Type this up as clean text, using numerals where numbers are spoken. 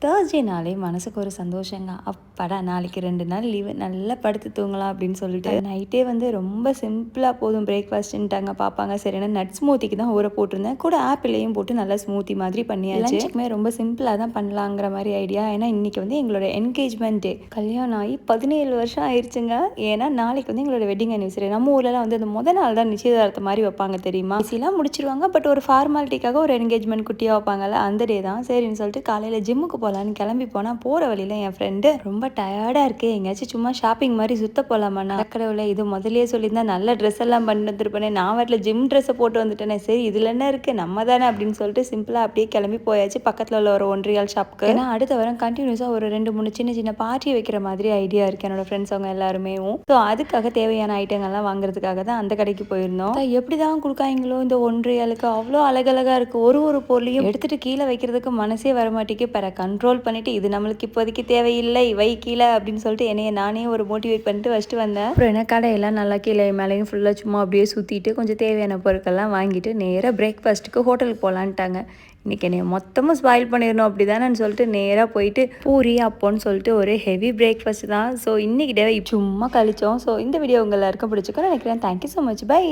தேர்ஸ்டேனாலே மனசுக்கு ஒரு சந்தோஷங்க. அப்பாடா நாளைக்கு 2 நாள் லீவு நல்லா படுத்து தூங்கலாம் அப்படின்னு சொல்லிட்டு நைட்டே வந்து ரொம்ப சிம்பிளாக போதும் பிரேக்ஃபாஸ்ட்டுன்ட்டாங்க பார்ப்பாங்க. சரியான நட் ஸ்மூத்திக்கு தான் ஊற போட்டிருந்தேன். கூட ஆப்பிளையும் போட்டு நல்லா ஸ்மூத்தி மாதிரி பண்ணியாச்சு. லஞ்சுக்குமே ரொம்ப சிம்பிளாக தான் பண்ணலாங்கிற மாதிரி ஐடியா. ஏன்னா இன்றைக்கி வந்து எங்களோட என்கேஜ்மெண்ட் டே. கல்யாணம் ஆகி 17 வருஷம் ஆயிடுச்சுங்க. ஏன்னா நாளைக்கு வந்து எங்களோட வெட்டிங் அனிவர்சரி. நம்ம ஊர்லலாம் வந்து அந்த முதல் நாள் தான் நிச்சயதார்த்தம் மாதிரி வைப்பாங்க தெரியுமா. ஈஸிலாம் முடிச்சிருவாங்க. பட் ஒரு ஃபார்மாலிட்டிக்காக ஒரு என்கேஜ்மெண்ட் குட்டியாக வைப்பாங்கல்ல, அந்த டே தான். சரின்னு சொல்லிட்டு காலையில் ஜிம்முக்கு போகலான்னு கிளம்பி போனால் போகிற வழியில் என் ஃப்ரெண்டு ரொம்ப டயர்டாக இருக்கே, எங்கேயாச்சும் சும்மா ஷாப்பிங் மாதிரி சுத்த போகலாமா. கடவுளை இது முதலே சொல்லியிருந்தா நல்ல ட்ரெஸ் எல்லாம் பண்ணி வந்துருப்பேனே. நான் வாட்டில் ஜிம் ட்ரெஸ்ஸை போட்டு வந்துட்டேனே. சரி இதில் என்ன இருக்குது, நம்ம தானே அப்படின்னு சொல்லிட்டு சிம்பிளாக அப்படியே கிளம்பி போயாச்சு பக்கத்தில் உள்ள ஒரு ஒன்றியால் ஷாப்புக்கு. ஏன்னா அடுத்த வாரம் கண்டினியூஸாக ஒரு 2-3 சின்ன சின்ன பார்ட்டி வைக்கிற மாதிரி ஐடியா இருக்குது என்னோட ஃப்ரெண்ட்ஸ் அவங்க எல்லாருமே. ஸோ அதுக்காக தேவையான ஐட்டங்கள்லாம் வாங்குறதுக்காக தான் அந்த கடைக்கு போயிருந்தோம். எப்படி தான் கொடுக்காங்களோ இந்த ஒன்றியாலுக்கு, அவ்வளோ அழகழகாக இருக்குது. ஒரு பொருளையும் எடுத்துகிட்டு கீழே வைக்கிறதுக்கு மனசே வரமாட்டேக்கு. பிற கண்ட்ரோல் பண்ணிவிட்டு இது நம்மளுக்கு இப்போதைக்கு தேவையில்லை வை கீழே அப்படின்னு சொல்லிட்டு என்னைய நானே ஒரு மோட்டிவேட் பண்ணிட்டு வச்சுட்டு வந்தேன். அப்புறம் என்ன கடையெல்லாம் நல்லா கீழே மேலேயும் ஃபுல்லாக சும்மா அப்படியே சுற்றிட்டு கொஞ்சம் தேவையான பொருட்கள்லாம் வாங்கிட்டு நேராக பிரேக்ஃபாஸ்ட்டுக்கு ஹோட்டலுக்கு போகலான்ட்டாங்க. இன்றைக்கி என்னை மொத்தமாக ஸ்பாயில் பண்ணிடணும் அப்படி தானேன்னு சொல்லிட்டு நேராக போயிட்டு பூரி அப்போன்னு சொல்லிட்டு ஒரு ஹெவி பிரேக்ஃபாஸ்ட் தான். ஸோ இன்றைக்கி டே சும்மா கழிச்சோம். ஸோ இந்த வீடியோ உங்கள் எல்லாருக்கும் பிடிச்சிக்கோ நினைக்கிறேன். Thank you so much. பை.